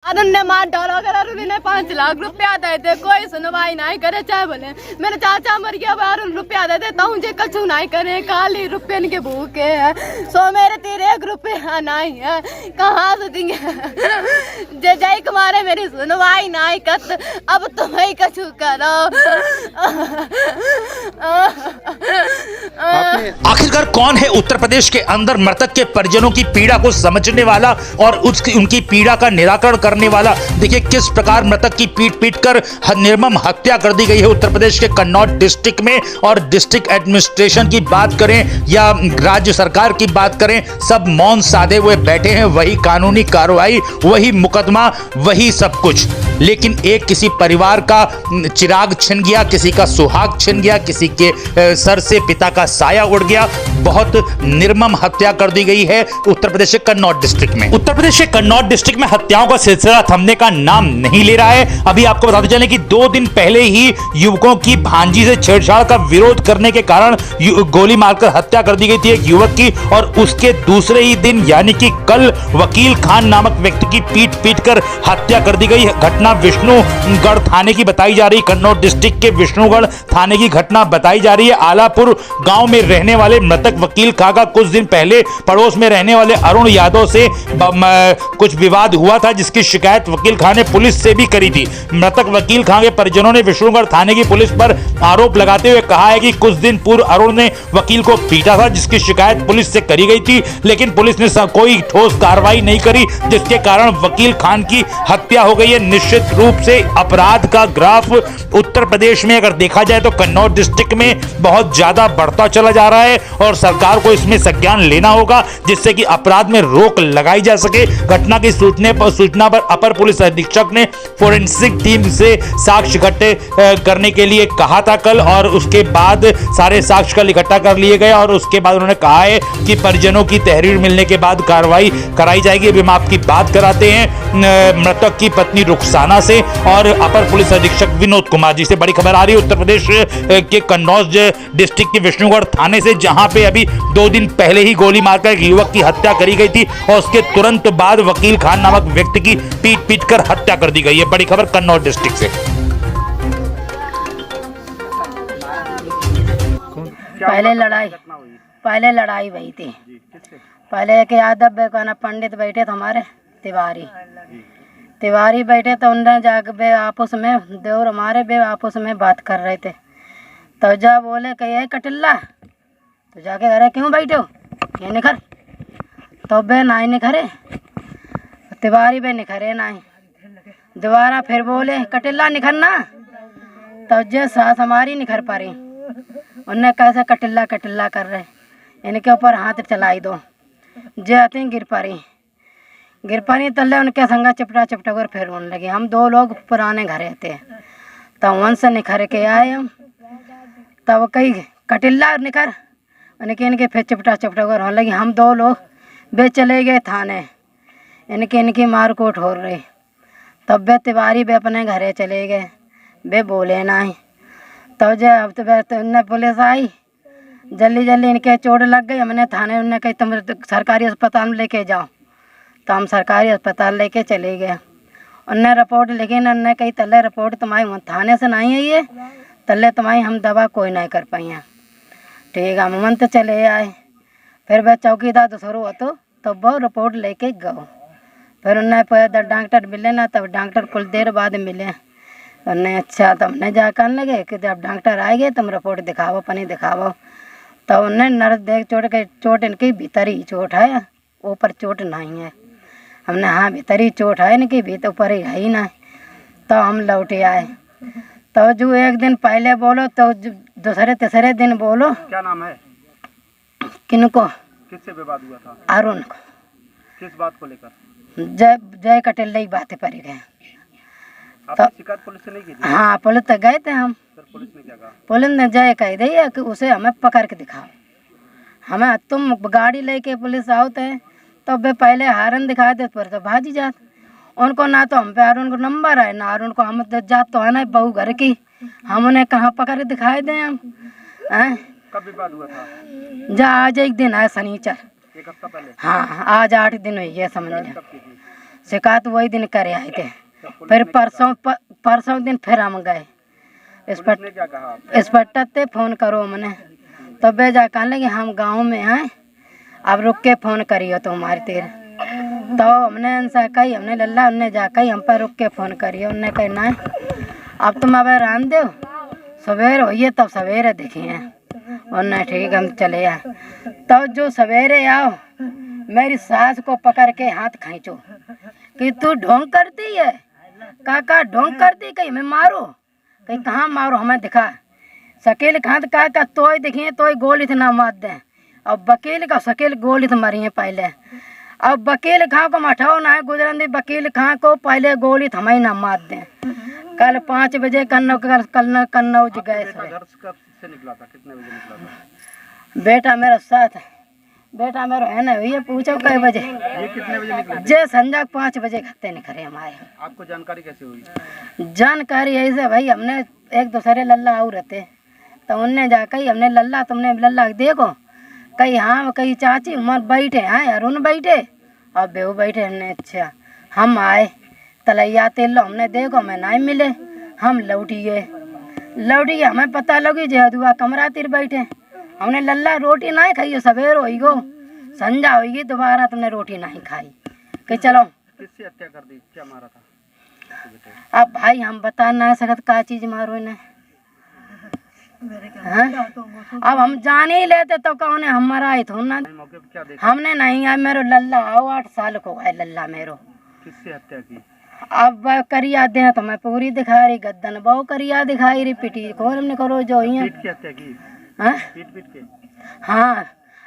अरुण ने मार डाला। अगर अरुण ने 5 लाख रुपया दे दे कोई सुनवाई नहीं करे, चाहे बोले मेरे चाचा मर गया अरुण रुपया दे देता हूँ जे कछु नहीं करे, खाली रुपये के भूखे है। सो मेरे तेरे 1 रुपया नहीं है, कहाँ से देंगे? जे जय कुमारे मेरी सुनवाई नहीं कर, अब तुम ही कछु करो। आखिरकार कौन है उत्तर प्रदेश के अंदर मृतक के परिजनों की पीड़ा को समझने वाला और उनकी पीड़ा का निराकरण करने वाला? देखिए किस प्रकार मृतक की पीट कर निर्मम हत्या कर दी गई है उत्तर प्रदेश के कन्नौज डिस्ट्रिक्ट में। और डिस्ट्रिक्ट एडमिनिस्ट्रेशन की बात करें या राज्य सरकार की बात करें, सब मौन साधे हुए बैठे हैं। वही कानूनी कार्रवाई, वही मुकदमा, वही सब कुछ। लेकिन एक किसी परिवार का चिराग छिन गया, किसी का सुहाग छिन गया, किसी के सर से पिता का साया उड़ गया। बहुत निर्मम हत्या कर दी गई है उत्तर प्रदेश के कन्नौज डिस्ट्रिक्ट में। उत्तर प्रदेश के कन्नौज डिस्ट्रिक्ट में हत्याओं का सिलसिला थमने का नाम नहीं ले रहा है। अभी आपको बताते चलें कि 2 दिन पहले ही युवकों की भांजी से छेड़छाड़ का विरोध करने के कारण गोली मारकर हत्या कर दी गई थी एक युवक की। और उसके दूसरे ही दिन यानी कि कल वकील खान नामक व्यक्ति की पीट कर हत्या कर दी गई। घटना विष्णुगढ़ थाने की बताई जा रही, कन्नौज डिस्ट्रिक्ट के विष्णुगढ़ थाने की घटना बताई जा रही है। आलापुर गांव में रहने वाले मृतक वकील खां का कुछ दिन पहले पड़ोस में रहने वाले अरुण यादव से कुछ विवाद हुआ था, जिसकी शिकायत वकील खां ने पुलिस से भी करी थी। मृतक वकील खां के परिजनों ने विष्णुगढ़ थाने की पुलिस पर आरोप लगाते हुए कहा है कि कुछ दिन पूर्व अरुण ने वकील को पीटा था, जिसकी शिकायत पुलिस से करी गई थी। लेकिन पुलिस ने कोई ठोस कार्रवाई नहीं करी, जिसके कारण वकील खान की हत्या हो गई है। निश्चित रूप से अपराध का ग्राफ उत्तर प्रदेश में अगर देखा जाए तो कन्नौज डिस्ट्रिक्ट में बहुत ज्यादा बढ़ता चला जा रहा है और सरकार को इसमें संज्ञान लेना होगा, जिससे कि अपराध में रोक लगाई जा सके। घटना की सूचना पर अपर पुलिस अधीक्षक ने फोरेंसिक टीम से साक्ष्य इकट्ठे करने के लिए कहा था कल, और उसके बाद सारे साक्ष्य कल इकट्ठा कर लिए गए। और उसके बाद उन्होंने कहा है कि परिजनों की तहरीर मिलने के बाद कार्रवाई कराई जाएगी। अभी हम आपकी बात कराते हैं मृतक की पत्नी रुखसाना से और अपर पुलिस अधीक्षक विनोद कुमार जी से। बड़ी खबर आ रही है उत्तर प्रदेश के कन्नौज डिस्ट्रिक्ट के विष्णुगढ़ थाने से, जहां पे अभी 2 दिन पहले ही गोली मारकर एक युवक की हत्या करी गई थी और उसके तुरंत बाद वकील खान नामक व्यक्ति की पीट कर हत्या कर दी गई है। बड़ी खबर कन्नौज डिस्ट्रिक्ट से। पहले लड़ाई हुई थी। पहले के यादव पंडित बैठे थे हमारे तिवारी बैठे तो उन्होंने जाकर बे आपस में देवर हमारे बे आपस में बात कर रहे थे। तो जा बोले कि ये कटिल्ला तो जाके अरे क्यों बैठे हो, ये निखर। तो बे नाई निखरे, तिवारी बे निखरे नाई। दोबारा फिर बोले कटिल्ला निखरना, तो जे सास हमारी निखर पा रही। उन्हें कैसे कटिल्ला कटिल्ला कर रहे, इनके ऊपर हाथ चलाई दो। जे आते गिर पारी तल्ले उनके संगा चिपटा कर फिर रोने लगे। हम 2 लोग पुराने घरे थे, तब वहाँ से निखर के आए हम। तब कहीं कटिल्ला निखर उनके इनके फिर चिपटा कर होने लगी। हम 2 लोग बे चले गए थाने, इनकी मार कूट हो रही। तब बे तिवारी बे अपने घरे चले गए, बे बोले नहीं। तब जब तो पुलिस आई, जल्दी इनके चोट लग गई। हमने थाने उन्हें कही तुम सरकारी अस्पताल में लेके जाओ, तो हम सरकारी अस्पताल लेके चले गए। उनने रिपोर्ट लिखी, उन्होंने कही तल्ले रिपोर्ट तुम्हारी थाने से नहीं आई है, तल्ले तुम्हारी हम दवा कोई नहीं कर पाई हैं। ठीक है, हम तो चले आए। फिर वह चौकीदार दूसरों हो तो वो रिपोर्ट लेके गो। फिर उन्हें डॉक्टर मिले ना, तब डॉक्टर कुछ देर बाद मिले। उन्हें अच्छा, तो हमने जा कर लगे कि जब डॉक्टर आएंगे तुम रिपोर्ट दिखाओ, पनी दिखाओ। तो उन्हें नर्स देख चोट इनकी भीतर ही चोट है, ऊपर चोट नहीं है। हमने हाँ भीतर ही चोट है इनकी, भीतर ऊपर ही है ही नहीं। तो हम लौटे आए। तो जो 1 दिन पहले बोलो तो दूसरे तीसरे दिन बोलो। क्या नाम है? किनको? किससे विवाद हुआ था? अरुण को। किस बात को लेकर? जय कटिल्ला ही बातें पर गए। तो शिकायत पुलिस से नहीं की थी? हाँ, पुलिस तक गए थे हम। सर पुलिस ने क्या कहा? पुलिस ने जय कह दी है कि उसे हमें पकड़ के दिखाओ। हमें तुम गाड़ी लेके पुलिस आओते तो वे पहले हारन दिखा दे, पर तो भाजी जात। उनको ना तो हम पे अरुण को नंबर है, ना अरुण को हम जात तो है ना बहू घर की, हम उन्हें कहाँ पकड़ दिखाए दें हम? कब विवाद हुआ था? जा आज 1 दिन है, शनिचर। 1 हफ्ता पहले? हाँ, आज 8 दिन हुई है समझ लें। शिकायत वही दिन करे आए थे। फिर परसों दिन फिर हम गए पुलिस ने क्या कहा? इंस्पेक्टर से फोन करो मैंने, तब वे जा कहने लगे हम गांव में हैं, अब रुक के फोन करियो तो हमारी तेर। तो हमने उनसे कही, हमने लल्ला हमने जा कही हम पर रुक के फोन करियो। उनने कही ना अब तुम अब रान दो, सवेरे होइए तब सवेरे देखिए। उन्हें ठीक हम चले आए। तो जो सवेरे आओ मेरी सास को पकड़ के हाथ खींचो कि तू ढोंग करती है, काका ढोंग करती, कहीं मैं मारो, कहीं कहाँ मारो हमें दिखा। शकील खान का तोय देखिए तोय गोली थे ना मार दें। अब वकील का शकील गोली थे मरी है पहले। अब वकील खां को मठाओ ना है गुजरन दी, वकील खां को पहले गोली थमाई ना मार दें। कल 5 बजे कन्नौज गए। घर कब से निकला था? कितने बजे निकला था? बेटा मेरा साथ, बेटा मेरा है ना भैया, पूछो कई बजे। ये कितने बजे निकले? जे संजा 5 बजे खत्ते निकले हमारे। आपको जानकारी कैसे हुई? जानकारी ऐसे भाई हमने एक दूसरे लल्ला आऊ रहते तो उनने जाकर हमने लल्ला तुमने लल्ला देखो, कहीं हाँ कहीं चाची उमर बैठे हैं, अरुण बैठे और बेहू बैठे। हमने अच्छा हम आए तलैया तेल लो, हमने देखो मैं नहीं मिले, हम लौटी गए। हमें पता लगी जो हदुआ कमरा तिर बैठे। हमने लल्ला रोटी नहीं खाई, सवेर होई गो संजा होगी दोबारा तुमने रोटी नहीं खाई कि चलो। किससे हत्या कर दी? क्या मारा था? अब भाई हम बता ना सकत का चीज मारो इन्हें। अब हम जान ही लेते तो कौन है हमारा ही थो ना। मौके पर क्या देखा? हमने नहीं आया, मेरो लल्ला आओ 8 साल को है लल्ला मेरो। किससे हत्या की? अब करिया दे तो मैं पूरी दिखा रही, गद्दन बहु करिया दिखाई रही, पिटी को हमने करो जो ही पीट की हत्या की? हाँ पीट के? हाँ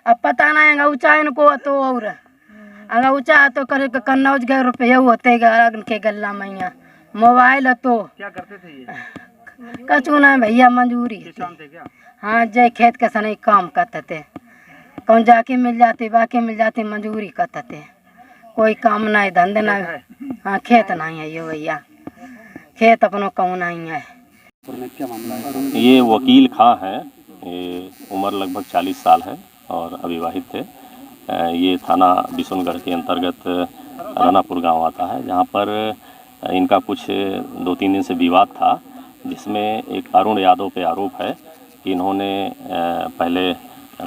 अब पता नहीं अंगूचा इनको तो और अंगूचा तो कर कन्नौज गए रुपये होते के गल्ला मैया मोबाइल तो क्या करते थे ये? कचू ना भैया मंजूरी किसान थे क्या? हाँ जय खेत के सने काम करते थे, कौन जाके मिल जाती बाकी मिल जाती, मंजूरी करते थे, कोई काम नहीं धंधे नहीं। हाँ खेत नहीं है ये भैया, खेत अपनों कहूँ नहीं है। क्या मामला है? ये वकील खां है, ये उम्र लगभग 40 साल है और अविवाहित थे। ये थाना बिशुनगढ़ के अंतर्गत रानापुर गांव आता है, जहां पर इनका कुछ 2-3 दिन से विवाद था, जिसमें एक अरुण यादव पे आरोप है कि इन्होंने पहले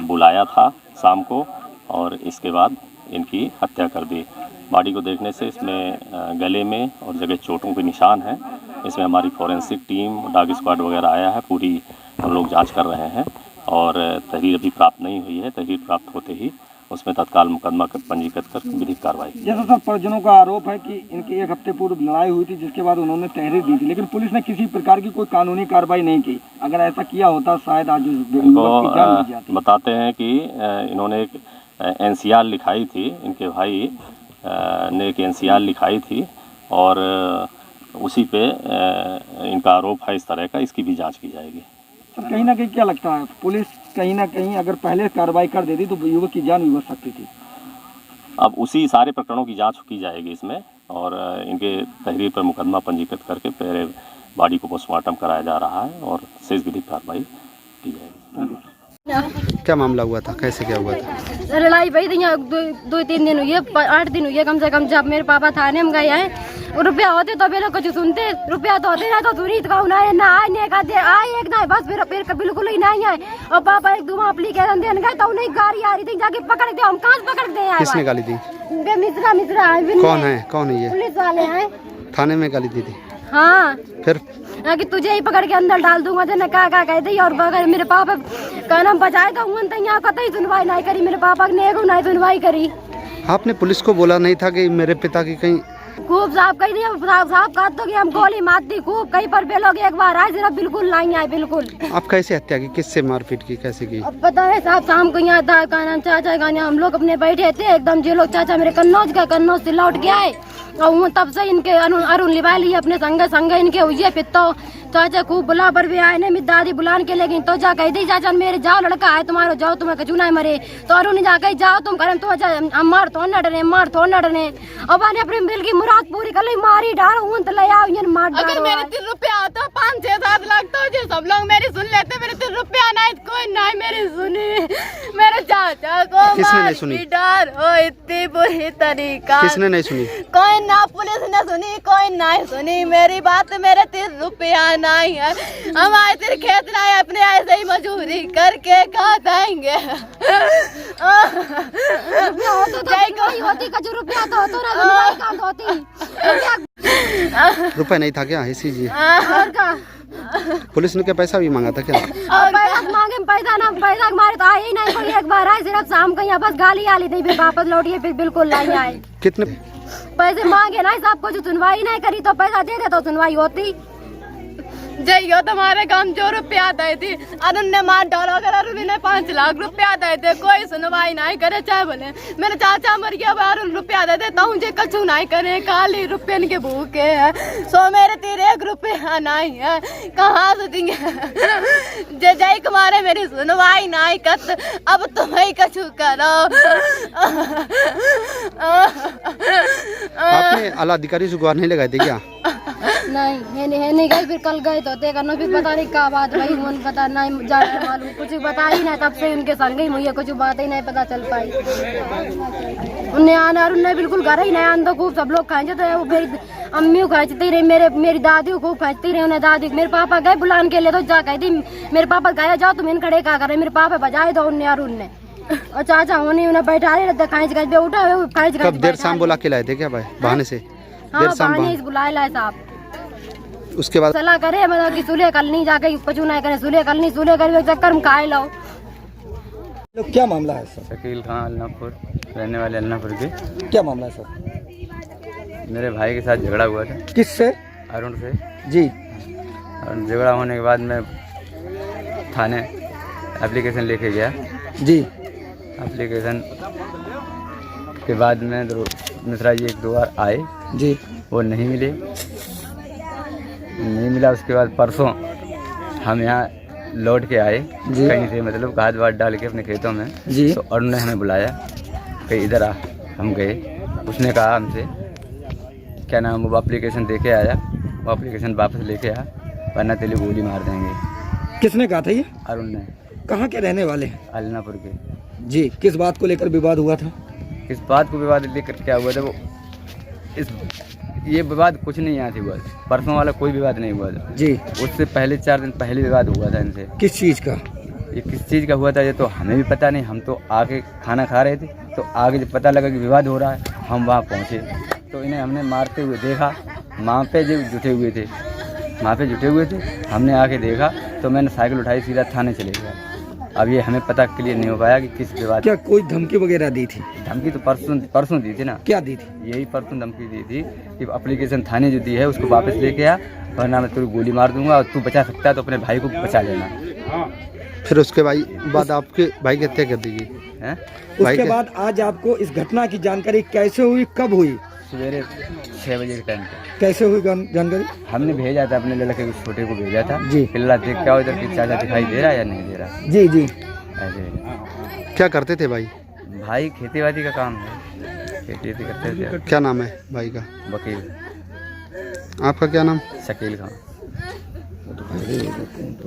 बुलाया था शाम को और इसके बाद इनकी हत्या कर दी। बॉडी को देखने से इसमें गले में और जगह चोटों के निशान हैं। इसमें हमारी फॉरेंसिक टीम, डॉग स्क्वाड वगैरह आया है, पूरी हम लोग जांच कर रहे हैं और तहरीर अभी प्राप्त नहीं हुई है। तहरीर प्राप्त होते ही उसमें तत्काल मुकदमा पंजीकृत कर विधिक कार्रवाई। जैसा सर परिजनों का आरोप है कि इनकी 1 हफ्ते पूर्व लड़ाई हुई थी, जिसके बाद उन्होंने तहरीर दी थी, लेकिन पुलिस ने किसी प्रकार की कोई कानूनी कार्रवाई नहीं की। अगर ऐसा किया होता शायद आज इनको बताते हैं कि इन्होंने एक NCR लिखाई थी, इनके भाई ने एक NCR लिखाई थी और उसी पे इनका आरोप है इस तरह का। इसकी भी जांच की जाएगी। सर कहीं ना कहीं क्या लगता है, पुलिस कहीं ना कहीं अगर पहले कार्रवाई कर देती तो युवक की जान भी बच सकती थी? अब उसी सारे प्रकरणों की जांच की जाएगी इसमें और इनके तहरीर पर मुकदमा पंजीकृत करके पहले बॉडी को पोस्टमार्टम कराया जा रहा है और शेष विधिक कार्रवाई की जाएगी। क्या मामला हुआ था, कैसे क्या हुआ था? लड़ाई भाई थी यहाँ 2-3 दिन हुई है, 8 दिन हुई है कम से कम। जब मेरे पापा थाने में गए हैं, रुपया होते तो मेरे कुछ सुनते, रुपया तो होते ना तो सुनी तो कहूँ ना आए नहीं कहते आए एक ना बस फिर बिल्कुल ही नहीं आए। और पापा एक दो एप्लीकेशन देने गए तो उन्हें गाड़ी आ रही थी, जाके पकड़ दे, हम कहाँ से पकड़ दे? किसने गाली दी? मिश्रा कौन है ये? पुलिस वाले हैं। थाने में गाली दी थी? हाँ फिर कि तुझे ही पकड़ के अंदर डाल दूंगा, तेने कहा कहते। और बगैर मेरे पापा का नाम बचाए तो यहाँ कतई सुनवाई नहीं करी, मेरे पापा ने एक नहीं सुनवाई करी। आपने पुलिस को बोला नहीं था कि मेरे पिता की कहीं? खूब साहब कही दिया, साहब कहा तो कि हम गोली मार दी खूब, कहीं पर भी लोग एक बार आए, सिर्फ बिल्कुल नहीं आए बिल्कुल। आप कैसे हत्या की, किससे मारपीट की, कैसे की? अब पता है साहब, शाम को यहाँ था का नाम चाचा का, हम लोग अपने बैठे थे एकदम, जो लोग चाचा मेरे कन्नौज से लौट के आए और वो तब से इनके अरुण लिवा लिए अपने संग इनके हुई फिर तो चाचा खूब बुला पर भी आए नहीं, दादी बुलान के, लेकिन तो जा कह दी चाचा मेरे जाओ लड़का है तुम्हारा, जाओ तुम्हें कचू ना मरे। तो अरुण जा कही जाओ तुम करें तो हम मार थोड़ न डरे अब आने अपने दिल की मुराद पूरी कर ली, मारी डाल ले आओ मार। अगर मेरे 3 रुपया आता 5-6-7 लाख तो जी सब लोग मेरी सुन लेते, मेरे 3 रुपया नहीं, कोई नहीं मेरी सुनी। मेरे चाचा को किसने नहीं सुनी? डर हो इतनी बुरी तरीका, किसने नहीं सुनी? कोई ना, पुलिस ने सुनी, कोई नहीं सुनी मेरी बात। मेरे 3 रुपया नहीं है, हम आए थे खेत लाए, अपने ऐसे ही मजदूरी करके खा देंगे। रुपए नहीं था क्या इसी जी? पुलिस ने क्या पैसा भी मांगा था क्या? पैसा मांगे, पैसा हमारे तो आए ही नहीं, कोई एक बार आए सिर्फ शाम को, यहाँ बस गाली आली थी, फिर वापस लौटिए, फिर बिल्कुल नहीं आए। कितने पैसे मांगे ना, सबको जो सुनवाई नहीं करी तो पैसा दे दे तो सुनवाई होती। जइयो तुम्हारे काम जो रुपया दी थी, अरुण ने मार डाला, अगर अरुण ने 5 लाख रुपया दे थे, कोई सुनवाई नहीं करे, चाहे बोले मेरे चाचा मर गया, अरुण रुपया दे देता हूँ, कछु नहीं करे, खाली रुपये के भूखे है। सो मेरे 1 रुपया नहीं है, कहाँ से देंगे? जय कुमारे मेरी सुनवाई नहीं करत, अब तुम ही कछु करो। आपने आला अधिकारी से गुहार नहीं लगाई थी क्या? नहीं नहीं गए, फिर कल गए तो करना, फिर पता नहीं क्या बात भाई, मन पता नहीं, जाके मालूम कुछ बता ही नहीं, तब से उनके संग ही मुझे कुछ बात ही नहीं पता चल पाई। उन्हें आना, उन्हें बिल्कुल घर ही नहीं आना, तो खूब सब लोग खाए थे, वो मेरी अम्मी खाती रही, मेरी दादी खूब खाती रही, उन्हें दादी, मेरे पापा गए बुलाने के लिए, तो जा कहती मेरे पापा गए, जाओ तुम इन खड़े क्या कर रहे, मेरे पापा बजाए दो उन्हें, और उनने और चाचा उन्हें उन्हें बैठा रहे रहते, खाइज खाइज उठा, खाइज कब देर शाम बुला के लाए थे क्या भाई? बहाने से देर शाम बुलाए लाए साहब। उसके बाद सलाह करे मतलब कि सुलह कल नहीं जाके कुछ नहीं करे, सुलह कर चक्कर में खाए लो। क्या मामला है सर? शकील खान अलनापुर, रहने वाले अलनापुर के। क्या मामला है सर? मेरे भाई के साथ झगड़ा हुआ था। किससे? अरुण से जी। और झगड़ा होने के बाद मैं थाने एप्लीकेशन लेके गया। जी। एप्लीकेशन के बाद में मिश्रा जी 1-2 बार आए जी, वो नहीं मिला। उसके बाद परसों हम यहाँ लौट के आए कहीं से, मतलब खाद वाद डाल के अपने खेतों में जी। तो अरुण ने हमें बुलाया कि इधर आ, हम गए। उसने कहा हमसे क्या नाम, वो एप्लीकेशन दे के आया, वो एप्लीकेशन वापस लेके आ, वरना तेरी गोली मार देंगे। किसने कहा था ये? अरुण ने। कहाँ के रहने वाले हैं? अलनापुर के। जी। किस बात को लेकर विवाद हुआ था? इस बात को विवाद लेकर क्या हुआ था, वो ये विवाद कुछ नहीं यहाँ थी, बस परसों वाला कोई विवाद नहीं हुआ था जी। उससे पहले 4 दिन पहले विवाद हुआ था इनसे। किस चीज़ का? ये किस चीज़ का हुआ था ये तो हमें भी पता नहीं, हम तो आके खाना खा रहे थे, तो आगे जब पता लगा कि विवाद हो रहा है, हम वहाँ पहुँचे तो इन्हें हमने मारते हुए देखा। वहाँ पे जो जुटे हुए थे, हमने आके देखा तो मैंने साइकिल उठाई, सीधा थाने चले गया। अब ये हमें पता क्लियर नहीं हो पाया कि किस विवाद। क्या कोई धमकी वगैरह दी थी? धमकी तो परसों दी थी ना। क्या दी थी? यही परसों धमकी दी थी कि एप्लीकेशन थाने जो दी है उसको वापस लेके आ, वरना मैं तेरी गोली मार दूंगा, और तू बचा सकता है तो अपने भाई को बचा लेना। फिर उसके बाद आपके भाई की हत्या कर दी गई है? उसके बाद आज आपको इस घटना की जानकारी कैसे हुई, कब हुई? सवेरे 6 बजे के टाइम पे। कैसे हुई जानकारी? हमने भेजा था, अपने लड़के को छोटे को भेजा था जी। पिल्ला देख के आओ इधर कि चाचा दिखाई दे रहा है या नहीं दे रहा। जी जी। ऐसे क्या करते थे भाई? भाई खेती का काम है, खेती करते थे। क्या नाम है भाई का? वकील। आपका क्या नाम? शकील खान।